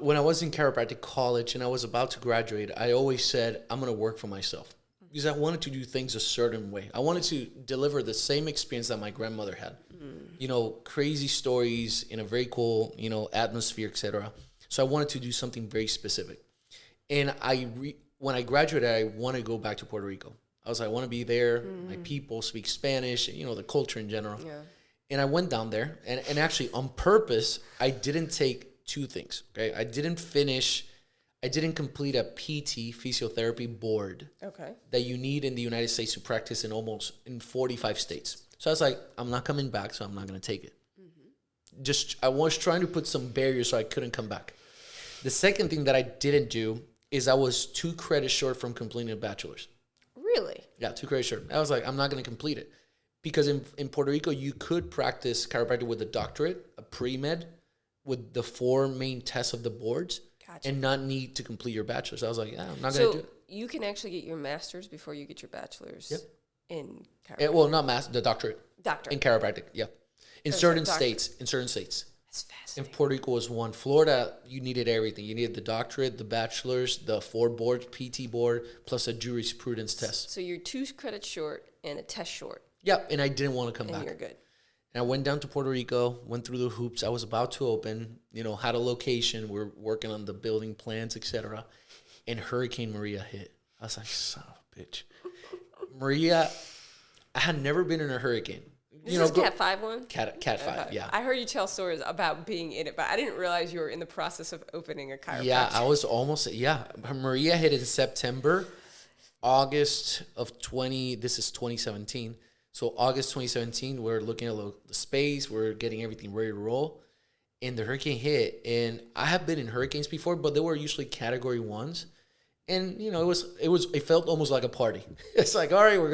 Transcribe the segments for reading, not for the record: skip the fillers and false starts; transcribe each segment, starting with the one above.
when I was in chiropractic college and I was about to graduate, I always said, I'm going to work for myself. Because I wanted to do things a certain way. I wanted to deliver the same experience that my grandmother had. You know, crazy stories in a very cool, you know, atmosphere, etc. So I wanted to do something very specific. And when I graduated, I wanted to go back to Puerto Rico. I was like, I want to be there. My people speak Spanish, you know, the culture in general. Yeah. And I went down there. And actually, on purpose, I didn't take two things. Okay, I didn't complete a PT, physiotherapy board, that you need in the United States to practice in 45 states. So I was like, I'm not coming back, so I'm not going to take it. I was trying to put some barriers so I couldn't come back. The second thing that I didn't do is I was 2 credits short from completing a bachelor's. Really? Yeah, 2 credits short. I was like, I'm not going to complete it. Because in Puerto Rico, you could practice chiropractic with a doctorate, a pre-med, with the 4 main tests of the boards. Gotcha. And not need to complete your bachelor's. I was like, yeah, I'm not going to do it. So you can actually get your master's before you get your bachelor's in chiropractic? Well, not master, the doctorate. Doctorate. In chiropractic, yeah. In certain states. That's fascinating. In Puerto Rico was one. Florida, you needed everything. You needed the doctorate, the bachelor's, the 4 boards, PT board, plus a jurisprudence test. So you're 2 credits short and a test short. Yeah, and I didn't want to come back. And you're good. And I went down to Puerto Rico, went through the hoops. I was about to open, you know, had a location. We're working on the building plans, etc. And Hurricane Maria hit. I was like, son of a bitch. Maria, I had never been in a hurricane. This is Cat 5 one? Cat 5, yeah. I heard you tell stories about being in it, but I didn't realize you were in the process of opening a chiropractic. Yeah, I was almost, Maria hit in September, August of this is 2017. So August 2017, we're looking at the space. We're getting everything ready to roll. And the hurricane hit. And I have been in hurricanes before, but they were usually category 1s. And, you know, it felt almost like a party. It's like, all right, we're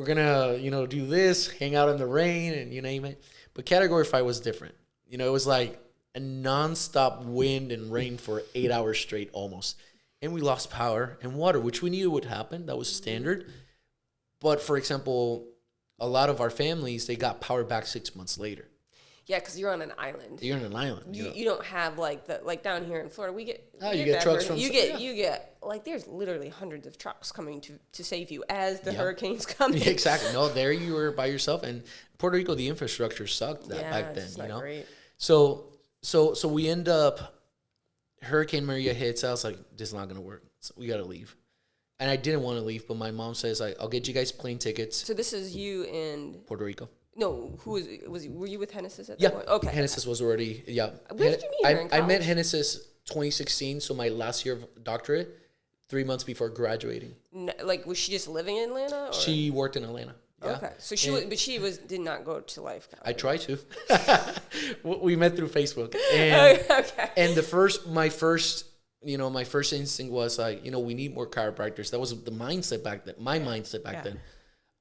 gonna, you know, do this, hang out in the rain and you name it. But category 5 was different. You know, it was like a nonstop wind and rain for 8 hours straight almost. And we lost power and water, which we knew would happen. That was standard. But for example, a lot of our families, they got power back 6 months later. Yeah, because you're on an island. You're on an island. You don't have like down here in Florida, we get you get trucks from you get like there's literally hundreds of trucks coming to save you as the hurricanes come in. Yeah, exactly. No, there you were by yourself. And Puerto Rico, the infrastructure sucked back then. It's not great. So we end up, Hurricane Maria hits. I was like, this is not gonna work. So we gotta leave. And I didn't want to leave, but my mom says, I'll get you guys plane tickets. So this is you in Puerto Rico. No, were you with Henness at that point? Okay. Henness was already, Where did you meet her in college? I met Henness 2016, so my last year of doctorate, 3 months before graduating. No, like, was she just living in Atlanta? Or? She worked in Atlanta. Yeah. Okay. So she did not go to Life College. I tried to. We met through Facebook. And, okay. And my first instinct was like, you know, we need more chiropractors. That was the mindset back then. My mindset back then.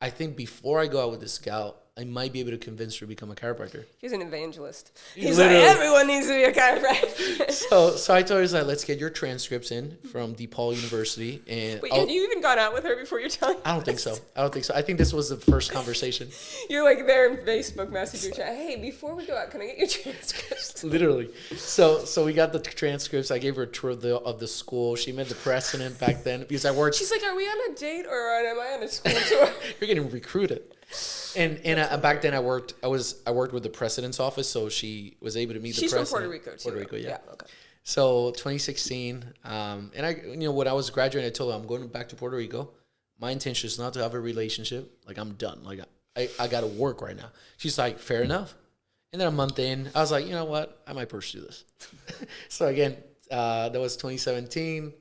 I think before I go out with this gal, I might be able to convince her to become a chiropractor. He's an evangelist. He's literally like, everyone needs to be a chiropractor. So I told her, let's get your transcripts in from DePaul University. And wait, have you even gone out with her before you're telling I don't think so. I think this was the first conversation. You're like there in Facebook Messenger chat. Hey, before we go out, can I get your transcripts? Literally. So we got the transcripts. I gave her a tour of the school. She met the president back then because I worked. She's like, are we on a date or am I on a school tour? You're getting recruited. And back then I worked with the president's office, so she was able to meet the president. She's from Puerto Rico too. Puerto Rico, yeah. Okay. So 2016, and I, when I was graduating, I told her I'm going back to Puerto Rico. My intention is not to have a relationship. Like I'm done. Like I got to work right now. She's like, fair enough. And then a month in, I was like, you know what? I might pursue this. So again, that was 2017.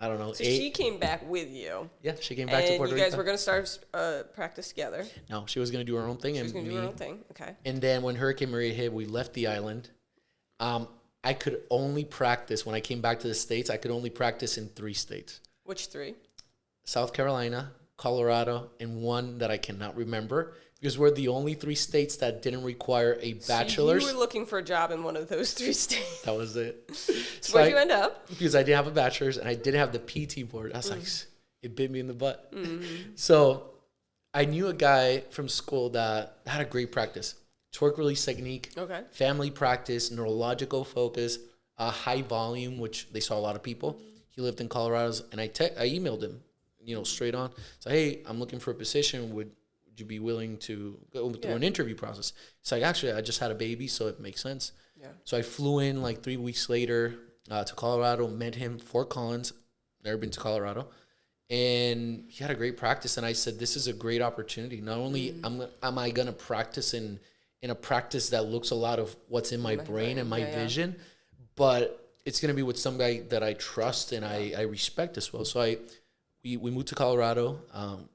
I don't know. So she came back with you. Yeah, she came back to Puerto Rico. And you guys were going to start practice together. No, she was going to do her own thing. She was going to do her own thing. Okay. And then when Hurricane Maria hit, we left the island. I could only practice, when I came back to the States, I could only practice in 3 states. Which 3? South Carolina, Colorado, and one that I cannot remember. Because we're the only 3 states that didn't require a bachelor's. So you were looking for a job in one of those 3 states. That was it. So where'd you end up? Because I didn't have a bachelor's and I didn't have the PT board. I was like, it bit me in the butt. Mm-hmm. So I knew a guy from school that had a great practice. Torque release technique, family practice, neurological focus, high volume, which they saw a lot of people. He lived in Colorado, and I emailed him, straight on. So, hey, I'm looking for a position. Would you be willing to go through an interview process? It's like, actually, I just had a baby, so it makes sense. Yeah. So I flew in like 3 weeks later to Colorado, met him, Fort Collins, never been to Colorado. And he had a great practice. And I said, this is a great opportunity. Not only am I going to practice in a practice that looks a lot of what's in my brain and my vision, but it's going to be with some guy that I trust and I respect as well. So we moved to Colorado,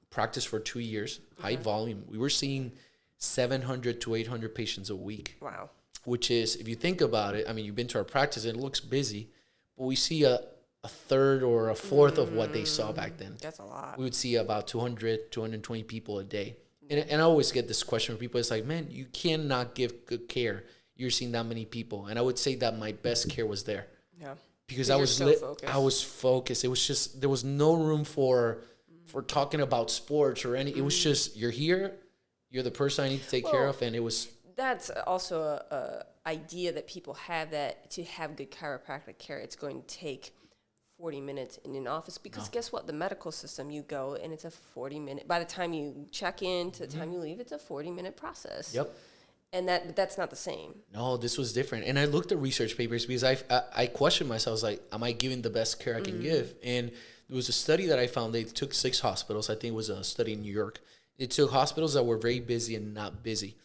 practiced for 2 years, high volume. We were seeing 700 to 800 patients a week. Wow. Which is, if you think about it, I mean, you've been to our practice, it looks busy, but we see a third or a fourth of what they saw back then. That's a lot. We would see about 200, 220 people a day. And I always get this question from people. It's like, man, you cannot give good care. You're seeing that many people. And I would say that my best care was there. Yeah. Because I was focused. I was focused. It was just, there was no room for talking about sports or any. It was just, you're here, you're the person I need to take care of, and it was. That's also a idea that people have, that to have good chiropractic care, it's going to take 40 minutes in an office, because guess what? The medical system, you go and it's a 40-minute, by the time you check in to the time you leave, it's a 40-minute process. Yep. And that's not the same. No, this was different. And I looked at research papers because I questioned myself. I was like, am I giving the best care I can give? And there was a study that I found. They took 6 hospitals. I think it was a study in New York. It took hospitals that were very busy and not busy.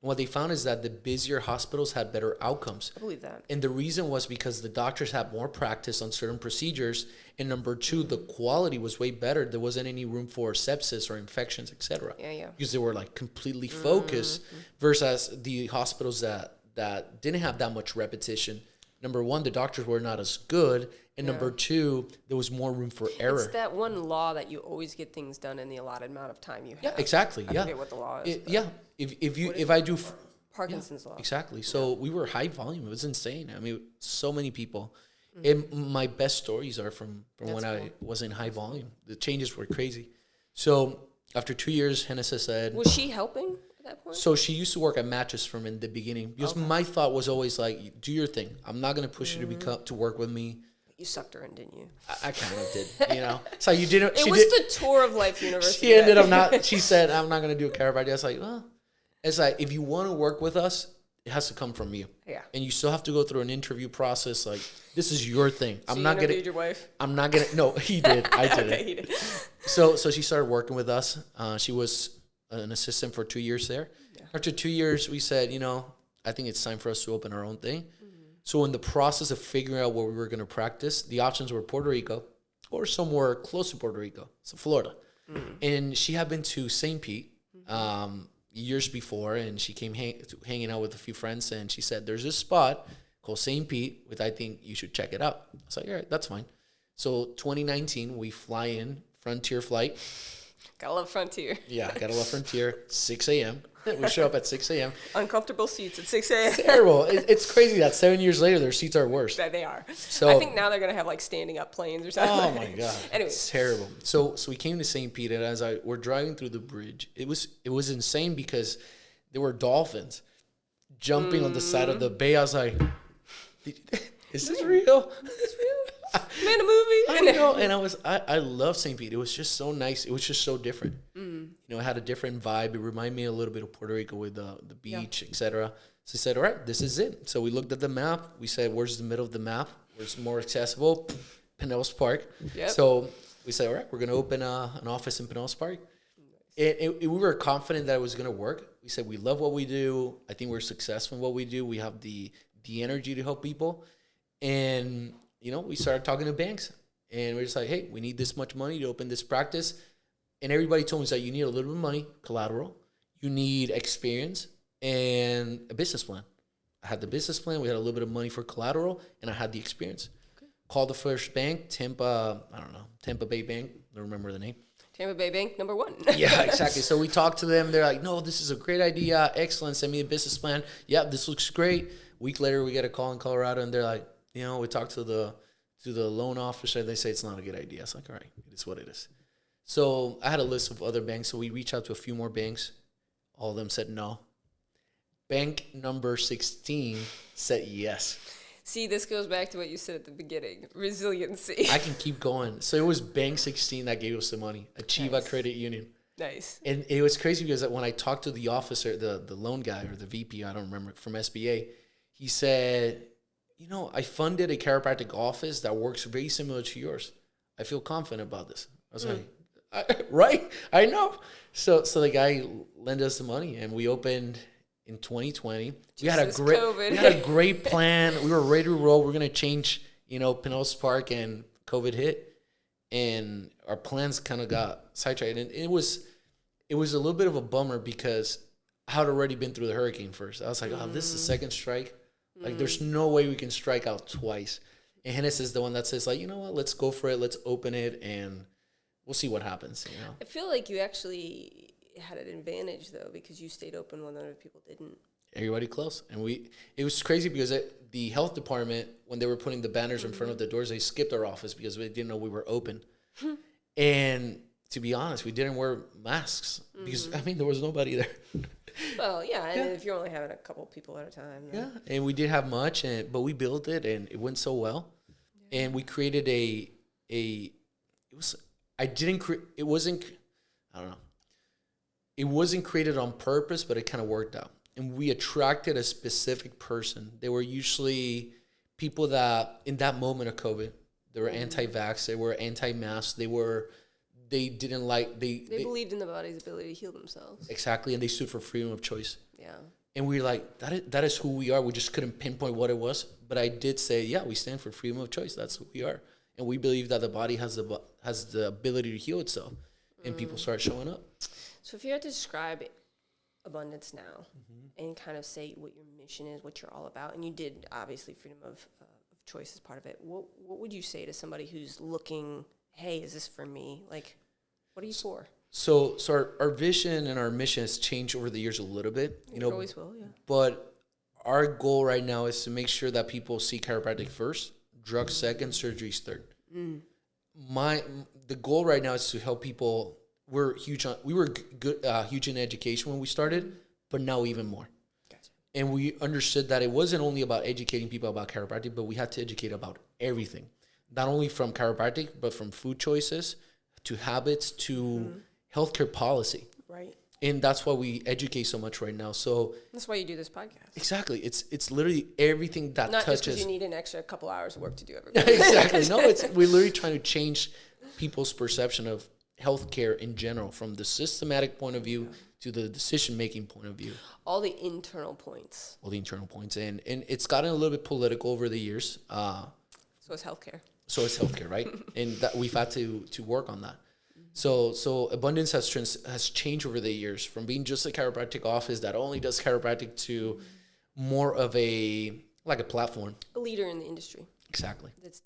And what they found is that the busier hospitals had better outcomes. I believe that. And the reason was because the doctors had more practice on certain procedures. And number 2, the quality was way better. There wasn't any room for sepsis or infections, etc. Yeah. Because they were like completely focused versus the hospitals that didn't have that much repetition. Number 1, the doctors were not as good. And number 2, there was more room for error. It's that one law that you always get things done in the allotted amount of time you have. Yeah, exactly. I forget what the law is. If I do Parkinson's law. Exactly. So we were high volume. It was insane. I mean, so many people. And my best stories are from when I was in high volume. The changes were crazy. So after 2 years, Henness said, was she helping at that point? So she used to work at Mattress Firm in the beginning, because my thought was always like, do your thing. I'm not going to push you to work with me. You sucked her in, didn't you? I kind of did, So you didn't. It was the Tour of Life University. She ended up not. She said, I'm not going to do a chiropractic. I was like, well, it's like, if you want to work with us, it has to come from you. Yeah. And you still have to go through an interview process. Like, this is your thing. So I'm not going to. Your wife? I'm not going to. No, he did. I did Okay, he did. So she started working with us. She was an assistant for 2 years there. Yeah. After 2 years, we said, I think it's time for us to open our own thing. So in the process of figuring out where we were going to practice, the options were Puerto Rico or somewhere close to Puerto Rico, so Florida. And she had been to St. Pete years before, and she came hanging out with a few friends, and she said, there's this spot called St. Pete, which I think you should check it out. I was like, all right, that's fine. So 2019, we fly in, Frontier flight. Gotta love Frontier. Yeah, gotta love Frontier, 6 a.m. We show up at 6 a.m. Uncomfortable seats at 6 a.m. It's terrible. It's crazy that 7 years later, their seats are worse. They are. So I think now they're going to have like standing up planes or something. Oh, my God. Anyway. It's terrible. So we came to St. Pete, and as we're driving through the bridge, it was insane because there were dolphins jumping on the side of the bay. I was like, is this real? Is this real? Man, a movie. I know, and I love St. Pete. It was just so nice. It was just so different. It had a different vibe. It reminded me a little bit of Puerto Rico with the beach, etc. So I said, all right, this is it. So we looked at the map. We said, where's the middle of the map? Where's more accessible? Pinellas Park. Yep. So we said, all right, we're going to open an office in Pinellas Park. Nice. We were confident that it was going to work. We said, we love what we do. I think we're successful in what we do. We have the energy to help people. And we started talking to banks, and we're just like, hey, we need this much money to open this practice. And everybody told me that you need a little bit of money, collateral. You need experience and a business plan. I had the business plan. We had a little bit of money for collateral, and I had the experience. Okay. Called the first bank, Tampa Bay Bank. I don't remember the name. Tampa Bay Bank, number 1. Yeah, exactly. So we talked to them. They're like, no, this is a great idea. Excellent. Send me a business plan. Yeah, this looks great. A week later, we get a call in Colorado, and they're like, we talked to the loan officer. They say it's not a good idea. It's like, all right, it is what it is. So I had a list of other banks. So we reached out to a few more banks. All of them said no. Bank number 16 said yes. See, this goes back to what you said at the beginning. Resiliency. I can keep going. So it was Bank 16 that gave us the money. Achieva Nice. Credit Union. Nice. And it was crazy because when I talked to the officer, the loan guy or the VP, I don't remember, from SBA, he said, I funded a chiropractic office that works very similar to yours. I feel confident about this. I was like, right? I know. So the guy lent us the money, and we opened in 2020. We had a great plan. We were ready to roll. We're gonna change, Pinellas Park, and COVID hit, and our plans kind of got sidetracked. And it was a little bit of a bummer because I had already been through the hurricane first. I was like, this is the second strike. Like, there's no way we can strike out twice. And Henness is the one that says, like, you know what, let's go for it. Let's open it, and we'll see what happens, I feel like you actually had an advantage, though, because you stayed open when other people didn't. Everybody close. And it was crazy because the health department, when they were putting the banners in front of the doors, they skipped our office because they didn't know we were open. And to be honest, we didn't wear masks because, there was nobody there. Well, yeah, and if you're only having a couple people at a time. Then. Yeah, and we didn't have much, but we built it, and it went so well. Yeah. And we created it wasn't created on purpose, but it kind of worked out. And we attracted a specific person. They were usually people that, in that moment of COVID, they were anti-vax, they were anti-mask, they believed in the body's ability to heal themselves. Exactly, and they stood for freedom of choice. Yeah. And we were like, that is who we are. We just couldn't pinpoint what it was. But I did say, yeah, we stand for freedom of choice. That's who we are. And we believe that the body has the ability to heal itself. And people start showing up. So if you had to describe abundance now and kind of say what your mission is, what you're all about, and you did, obviously, freedom of choice is part of it, what would you say to somebody who's looking, hey, is this for me? Like, what are you for? So our vision and our mission has changed over the years a little bit. It always will, yeah. But our goal right now is to make sure that people see chiropractic first, drugs second, surgeries third. The goal right now is to help people. We were huge in education when we started, but now even more. Gotcha. And we understood that it wasn't only about educating people about chiropractic, but we had to educate about everything, not only from chiropractic, but from food choices to habits to healthcare policy. Right. And that's why we educate so much right now. So that's why you do this podcast. Exactly. It's literally everything that not touches. Not just because you need an extra couple hours of work to do everything. Exactly. No, we're literally trying to change people's perception of healthcare in general, from the systematic point of view to the decision-making point of view. All the internal points. And it's gotten a little bit political over the years. So is healthcare. Right? And that we've had to work on that. So Abundance has changed over the years from being just a chiropractic office that only does chiropractic to more of a platform. A leader in the industry. Exactly. That's